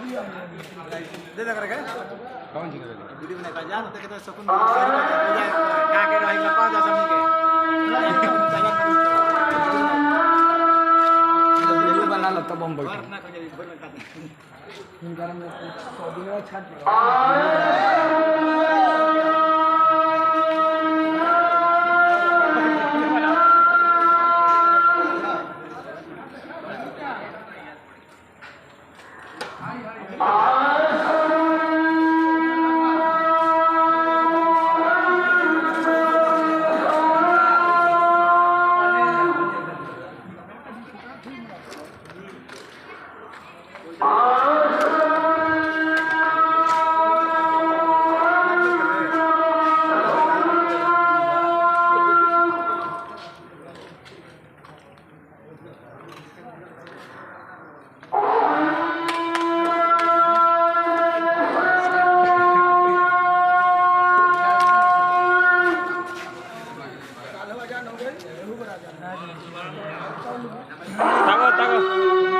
दे दे करे कौन सी करेगा वीडियो बनाए का जान तो कहते सकून शेयर कर दे का के रही ला 5 आदमी के वीडियो बना लो तब हम बैठे ना कर बन का गरम में 100 दिन में छाट tago tago